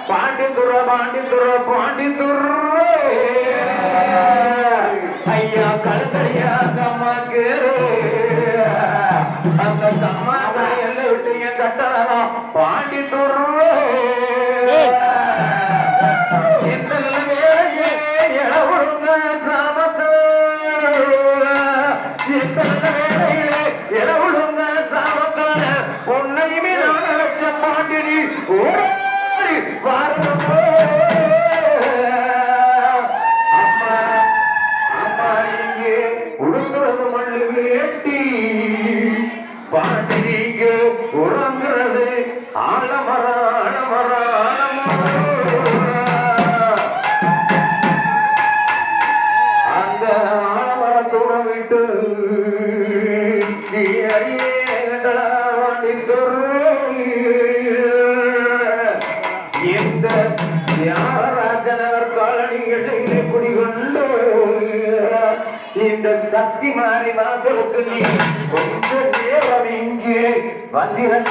பாண்டித்துற ஐயா கழுத்தடியா கம்மாக்கு அந்த கம்மாசை எல்லாம் விட்டு என் கட்டணம் பாண்டித்துற பாண்டிங்க உறங்குறது ஆலமர ஆலமர அந்த ஆலமரத்தோட விட்டு இந்த தியாகராஜனர் காலனி இடையிலே குடிகொண்டு இந்த சக்தி மாறி வாசலுக்கு நீ கொஞ்சம் நேரம் இங்கே வந்திறங்கி